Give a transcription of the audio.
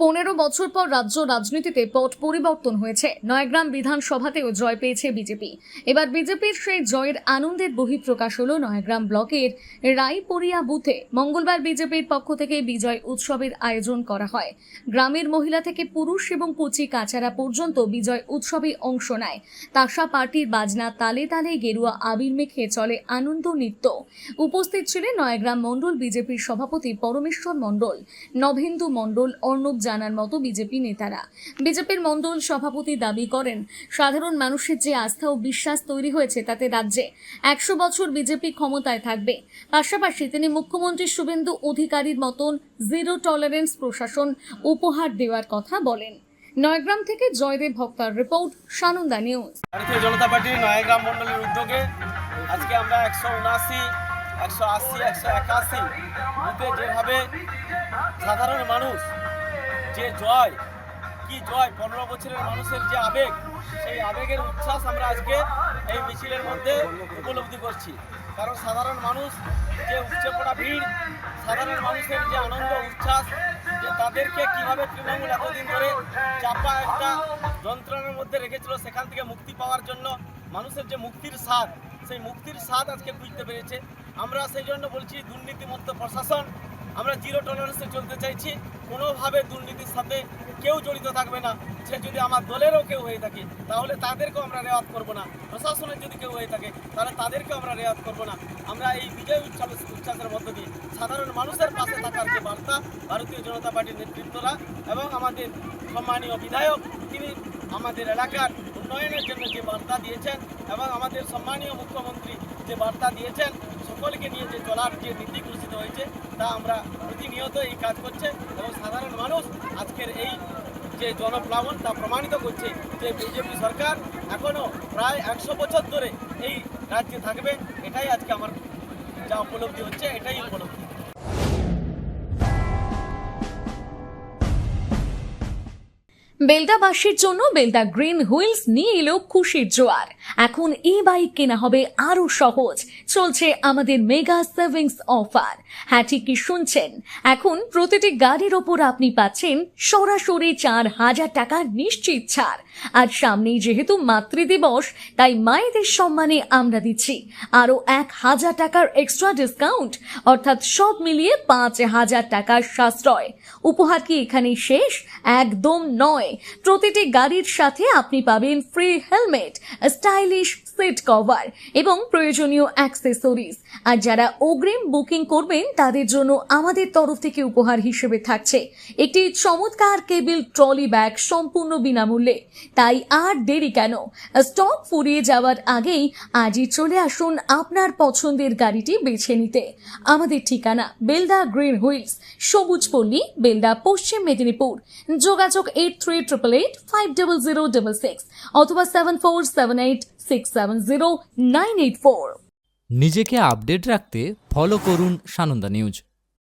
15 বছর পর রাজ্য রাজনীতিতে পট পরিবর্তন হয়েছে। নয়াগ্রাম বিধানসভাতেও জয় পেয়েছে বিজেপি। এবার বিজেপির সেই জয়ের আনন্দের বহিঃপ্রকাশ হলো নয়াগ্রাম ব্লকের রায়পুরিয়া বুথে। মঙ্গলবার বিজেপির পক্ষ থেকে বিজয় উৎসবের আয়োজন করা হয়। গ্রামের মহিলা থেকে পুরুষ এবং কচি কাচারা পর্যন্ত বিজয় উৎসবে অংশ নেয়। তাসা পার্টির বাজনা তালে তালে গেরুয়া আবির মেখে চলে আনন্দ নৃত্য। উপস্থিত ছিলেন নয়াগ্রাম মণ্ডল বিজেপির সভাপতি পরমেশ্বর মণ্ডল, নভেন্দু মণ্ডল, অর্ণব জানার মতো বিজেপি নেতারা। বিজেপির মণ্ডল সভাপতি দাবি করেন, সাধারণ মানুষের যে আস্থা ও বিশ্বাস তৈরি হয়েছে তাতে রাজ্যে 100 বছর বিজেপি ক্ষমতায় থাকবে। পাশাপাশি তিনি মুখ্যমন্ত্রী শুভেন্দু অধিকারীর মতন জিরো টলারেন্স প্রশাসন উপহার দেওয়ার কথা বলেন। নয়াগ্রাম থেকে জয়দেব ভক্তার রিপোর্ট, সানন্দা নিউজ। ভারতীয় জনতা পার্টি নয়াগ্রাম মণ্ডলের উদ্যোগে আজকে আমরা 179, 180, 181 বুথে যেভাবে সাধারণ মানুষ যে জয়, কি জয়, 15 বছরের মানুষের যে আবেগ, সেই আবেগের উচ্ছ্বাস আমরা আজকে এই মিছিলের মধ্যে উপলব্ধি করছি। কারণ সাধারণ মানুষ যে উপচে পড়া ভিড়, সাধারণ মানুষের যে আনন্দ উচ্ছ্বাস, যে তাদেরকে কীভাবে তৃণমূল এতদিন ধরে চাপা একটা যন্ত্রণার মধ্যে রেখেছিল, সেখান থেকে মুক্তি পাওয়ার জন্য মানুষের যে মুক্তির স্বাদ, সেই মুক্তির স্বাদ আজকে বুঝতে পেরেছে। আমরা সেই জন্য বলছি, দুর্নীতিমুক্ত প্রশাসন, আমরা জিরো টলারেন্সে চলতে চাইছি। কোনোভাবে দুর্নীতির সাথে কেউ জড়িত থাকবে না। সে যদি আমার দলেরও কেউ হয়ে থাকে তাহলে তাদেরকেও আমরা রেওয়াত করব না। প্রশাসনের যদি কেউ হয়ে থাকে তাহলে তাদেরকেও আমরা রেওয়াত করব না। আমরা এই বিজয় উচ্ছ্বাসের মধ্য দিয়ে সাধারণ মানুষের পাশে থাকার যে বার্তা ভারতীয় জনতা পার্টির নেতৃত্বরা এবং আমাদের সম্মানীয় বিধায়ক, তিনি আমাদের এলাকার উন্নয়নের জন্য যে বার্তা দিয়েছেন এবং আমাদের সম্মানীয় মুখ্যমন্ত্রী যে বার্তা দিয়েছেন, সকলকে নিয়ে যে চলার যে নীতি ঘোষিত হয়েছে তা আমরা প্রতিনিয়ত এই কাজ করছে এবং সাধারণ মানুষ আজকের এই যে জনপ্লাবন তা প্রমাণিত করছে যে বিজেপি সরকার এখনও প্রায় 100 বছর ধরে এই রাজ্যে থাকবে। এটাই আজকে আমার যা উপলব্ধি হচ্ছে, এটাই উপলব্ধি। বেলদাবাসীর জন্য বেলদা গ্রিন হুইলস নিয়ে এলো খুশির জোয়ার। এখন এই বাইক কেনা হবে আরো সহজ। চলছে আমাদের মেগা সেভিংস অফার। হ্যাঁ, ঠিকই শুনছেন, এখন প্রতিটি গাড়ির ওপর আপনি পাচ্ছেন সরাসরি 4,000 টাকা নিশ্চিত ছাড়। আর সামনেই যেহেতু মাতৃদিবস, তাই মায়েদের সম্মানে আমরা দিচ্ছি আরো 1,000 টাকার এক্সট্রা ডিসকাউন্ট, অর্থাৎ সব মিলিয়ে 5,000 টাকার সাশ্রয়। উপহার কি এখানেই শেষ? একদম নয়। প্রতিটি গাড়ির সাথে আপনি পাবেন free helmet, stylish seat cover এবং প্রয়োজনীয় অ্যাক্সেসরিজ। আর যারা অগ্রিম বুকিং করবেন তাদের জন্য আমাদের তরফ থেকে উপহার হিসেবে থাকছে একটি চমৎকার কেবিল ট্রলি ব্যাগ সম্পূর্ণ বিনামূল্যে। তাই আর দেরি কেন? স্টক ফুরিয়ে যাওয়ার আগেই আজই চলে আসুন আপনার পছন্দের গাড়িটি বেছে নিতে। আমাদের ঠিকানা বেলদা গ্রিন হুইলস, সবুজপল্লী, বেলদা, পশ্চিম মেদিনীপুর। যোগাযোগ 8388500666 অথবা 7478670984। নিজেকে আপডেট রাখতে ফলো করুন সানন্দা নিউজ।